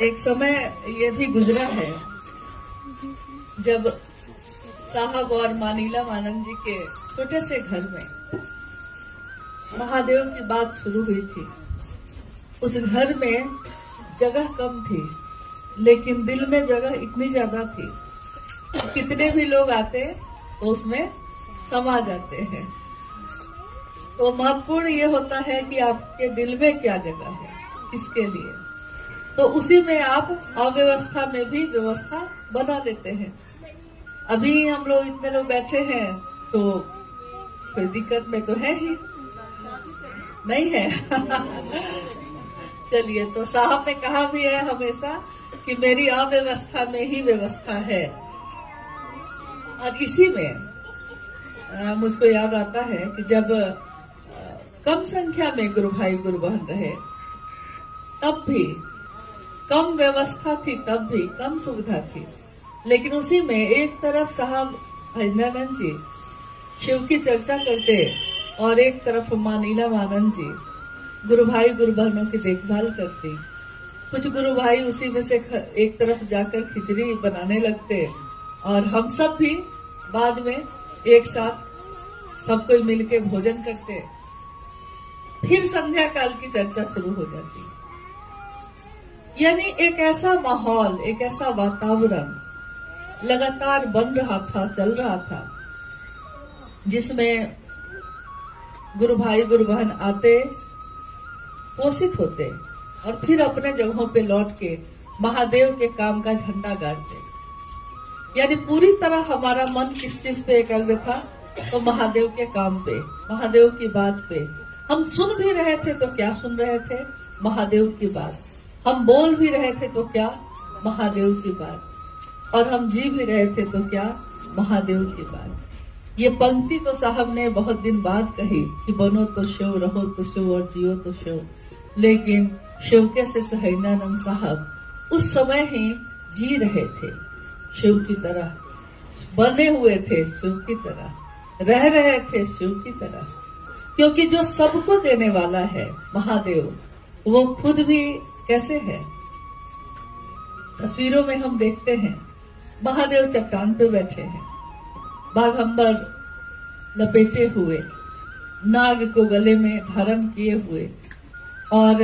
एक समय ये भी गुजरा है जब साहब और मानीला मानंद जी के छोटे से घर में महादेव की बात शुरू हुई थी। उस घर में जगह कम थी, लेकिन दिल में जगह इतनी ज्यादा थी, कितने भी लोग आते तो उसमें समा जाते हैं। तो महत्वपूर्ण ये होता है कि आपके दिल में क्या जगह है, किसके लिए। तो उसी में आप अव्यवस्था में भी व्यवस्था बना लेते हैं। अभी हम लोग इतने लोग बैठे हैं तो कोई दिक्कत में तो है ही नहीं है। चलिए, तो साहब ने कहा भी है हमेशा कि मेरी अव्यवस्था में ही व्यवस्था है। और इसी में मुझको याद आता है कि जब कम संख्या में गुरु भाई गुरु बहन रहे, तब भी कम व्यवस्था थी, तब भी कम सुविधा थी, लेकिन उसी में एक तरफ साहब भजनानंद जी शिव की चर्चा करते और एक तरफ मानीला मानंद जी गुरु भाई गुरु बहनों की देखभाल करती। कुछ गुरु भाई उसी में से एक तरफ जाकर खिचड़ी बनाने लगते और हम सब भी बाद में एक साथ सब कोई मिलके भोजन करते। फिर संध्या काल की चर्चा शुरू हो जाती। यानी एक ऐसा माहौल, एक ऐसा वातावरण लगातार बन रहा था, चल रहा था, जिसमें गुरु भाई गुरु बहन आते, पोषित होते और फिर अपने जगहों पे लौट के महादेव के काम का झंडा गाड़ते। यानी पूरी तरह हमारा मन किस चीज पे एकाग्र था? तो महादेव के काम पे, महादेव की बात पे। हम सुन भी रहे थे तो क्या सुन रहे थे? महादेव की बात। हम बोल भी रहे थे तो क्या? महादेव की बात। और हम जी भी रहे थे तो क्या? महादेव की बात। ये पंक्ति तो साहब ने बहुत दिन बाद कही कि बनो तो शिव, रहो तो शिव और जियो तो शिव। लेकिन शिव के से सहजानंद साहब उस समय ही जी रहे थे शिव की तरह, बने हुए थे शिव की तरह, रह रहे थे शिव की तरह। क्योंकि जो सबको देने वाला है महादेव, वो खुद भी कैसे है? तस्वीरों में हम देखते हैं महादेव चट्टान पे बैठे हैं, बाघंबर लपेटे हुए, नाग को गले में धारण किए हुए, और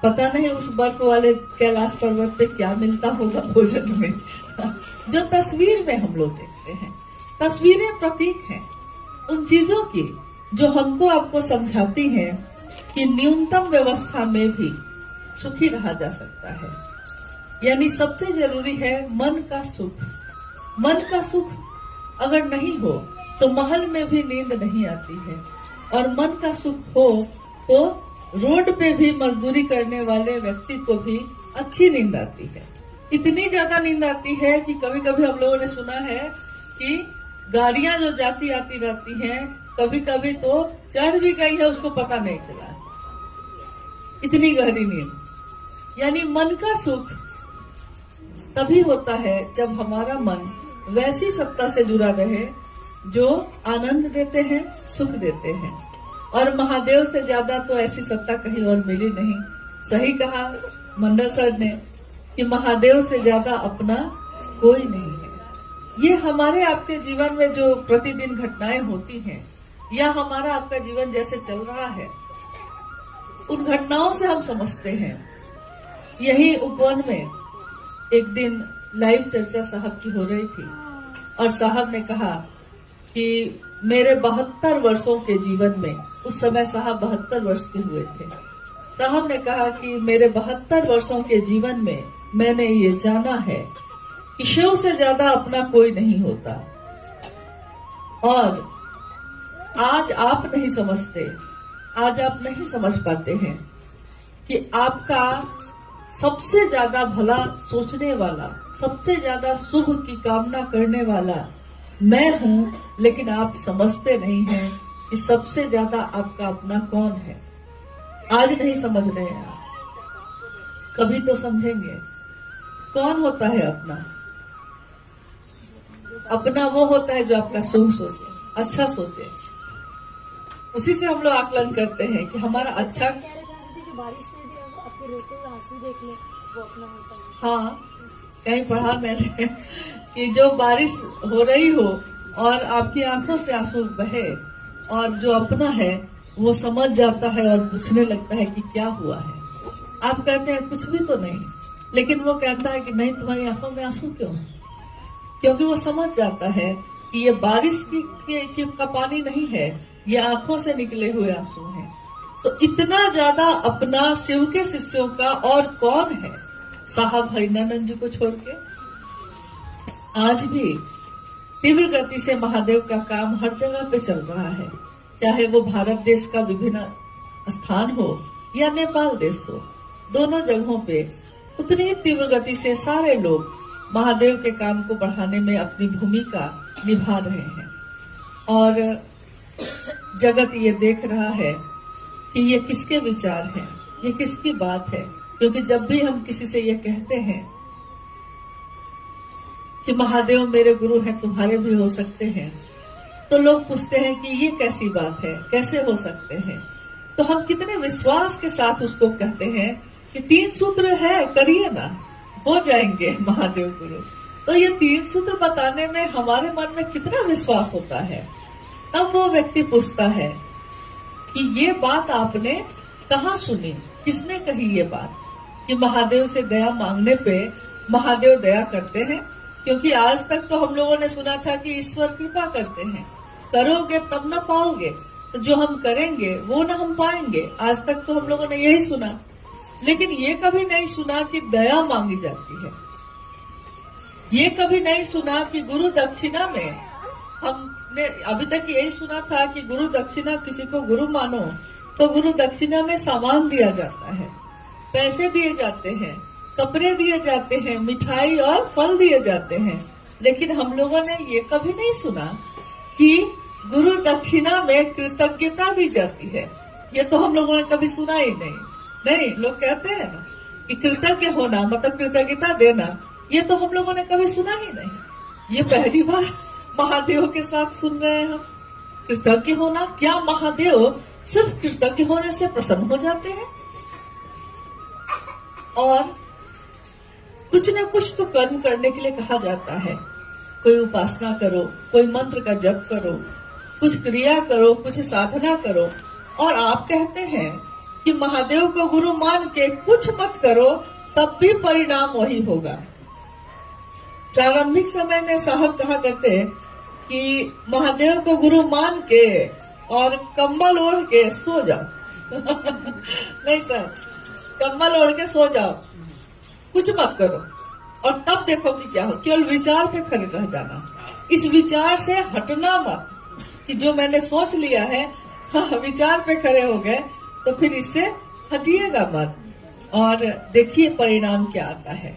पता नहीं उस बर्फ वाले कैलाश पर्वत पे क्या मिलता होगा भोजन में। जो तस्वीर में हम लोग देखते हैं, तस्वीरें प्रतीक हैं उन चीजों की जो हमको आपको समझाती हैं कि न्यूनतम व्यवस्था में भी सुखी रहा जा सकता है। यानी सबसे जरूरी है मन का सुख। मन का सुख अगर नहीं हो तो महल में भी नींद नहीं आती है, और मन का सुख हो तो रोड पे भी मजदूरी करने वाले व्यक्ति को भी अच्छी नींद आती है। इतनी ज्यादा नींद आती है कि कभी कभी हम लोगों ने सुना है कि गाड़ियां जो जाती आती रहती हैं, कभी कभी तो चढ़ भी गई है, उसको पता नहीं चला। इतनी गहरी नींद। यानी मन का सुख तभी होता है जब हमारा मन वैसी सत्ता से जुड़ा रहे जो आनंद देते हैं, सुख देते हैं। और महादेव से ज्यादा तो ऐसी सत्ता कहीं और मिली नहीं। सही कहा मंडल सर ने कि महादेव से ज्यादा अपना कोई नहीं है। ये हमारे आपके जीवन में जो प्रतिदिन घटनाएं होती हैं, या हमारा आपका जीवन जैसे चल रहा है, उन घटनाओं से हम समझते हैं। यही उपवन में एक दिन लाइव चर्चा साहब की हो रही थी और साहब ने कहा कि मेरे 72 वर्षों के जीवन में, उस समय साहब 72 वर्ष के हुए थे, साहब ने कहा कि मेरे 72 वर्षों के जीवन में मैंने ये जाना है कि शिव से ज्यादा अपना कोई नहीं होता। और आज आप नहीं समझते, आज आप नहीं समझ पाते हैं कि आपका सबसे ज्यादा भला सोचने वाला, सबसे ज्यादा शुभ की कामना करने वाला मैं हूं, लेकिन आप समझते नहीं हैं कि सबसे ज्यादा आपका अपना कौन है। आज नहीं समझ रहे हैं आप, कभी तो समझेंगे। कौन होता है अपना? अपना वो होता है जो आपका शुभ सोचे, अच्छा सोचे। उसी से हम लोग आकलन करते हैं कि हमारा अच्छा। बारिश में भी आपके रोते हुए आंसू देख ले, वो अपना होता है। हाँ, कहीं पढ़ा मैंने कि जो बारिश हो रही हो और आपकी आंखों से आंसू बहे और जो अपना है वो समझ जाता है और पूछने लगता है कि क्या हुआ है। आप कहते हैं कुछ भी तो नहीं, लेकिन वो कहता है कि नहीं, तुम्हारी आंखों में आंसू क्यों? क्योंकि वो समझ जाता है कि ये बारिश का पानी नहीं है, ये आंखों से निकले हुए आंसू हैं। तो इतना ज्यादा अपना शिव के शिष्यों का और कौन है साहब हरिनंदन जी को छोड़ के। आज भी तीव्र गति से महादेव का काम हर जगह पे चल रहा है, चाहे वो भारत देश का विभिन्न स्थान हो या नेपाल देश हो। दोनों जगहों पे उतनी तीव्र गति से सारे लोग महादेव के काम को बढ़ाने में अपनी भूमिका निभा रहे हैं और जगत ये देख रहा है कि ये किसके विचार हैं, ये किसकी बात है। क्योंकि जब भी हम किसी से ये कहते हैं कि महादेव मेरे गुरु हैं, तुम्हारे भी हो सकते हैं, तो लोग पूछते हैं कि ये कैसी बात है, कैसे हो सकते हैं। तो हम कितने विश्वास के साथ उसको कहते हैं कि 3 सूत्र है, करिए ना, हो जाएंगे महादेव गुरु। तो ये 3 सूत्र बताने में हमारे मन में कितना विश्वास होता है। तब वो व्यक्ति पूछता है कि ये बात आपने कहाँ सुनी, किसने कही ये बात कि महादेव से दया मांगने पे महादेव दया करते हैं। क्योंकि आज तक तो हम लोगों ने सुना था कि ईश्वर कृपा करते हैं, करोगे तब ना पाओगे, तो जो हम करेंगे वो ना हम पाएंगे। आज तक तो हम लोगों ने यही सुना, लेकिन ये कभी नहीं सुना कि दया मांगी जाती है। ये कभी नहीं सुना कि गुरु दक्षिणा में, हमने अभी तक यही सुना था कि गुरु दक्षिणा, किसी को गुरु मानो तो गुरु दक्षिणा में सामान दिया जाता है, पैसे दिए जाते हैं, कपड़े दिए जाते हैं, मिठाई और फल दिए जाते हैं। लेकिन हम लोगों ने ये कभी नहीं सुना कि गुरु दक्षिणा में कृतज्ञता दी जाती है। ये तो हम लोगों ने कभी सुना ही नहीं। लोग कहते हैं ना कि कृतज्ञ होना मतलब कृतज्ञता देना, ये तो हम लोगों ने कभी सुना ही नहीं। ये पहली बार महादेव के साथ सुन रहे हैं हम। कृतज्ञ होना, क्या महादेव सिर्फ कृतज्ञ होने से प्रसन्न हो जाते हैं? और कुछ न कुछ तो कर्म करने के लिए कहा जाता है। कोई उपासना करो, कोई मंत्र का जप करो, कुछ क्रिया करो, कुछ साधना करो। और आप कहते हैं कि महादेव को गुरु मान के कुछ मत करो, तब भी परिणाम वही होगा। प्रारंभिक समय में साहब कहा करते कि महादेव को गुरु मान के और कंबल ओढ़ के सो जाओ। नहीं सर, कंबल ओढ़ के सो जाओ, कुछ मत करो और तब देखो कि क्या हो। केवल विचार पे खड़े रह जाना, इस विचार से हटना मत कि जो मैंने सोच लिया है, हाँ, विचार पे खड़े हो गए तो फिर इससे हटिएगा मत और देखिए परिणाम क्या आता है।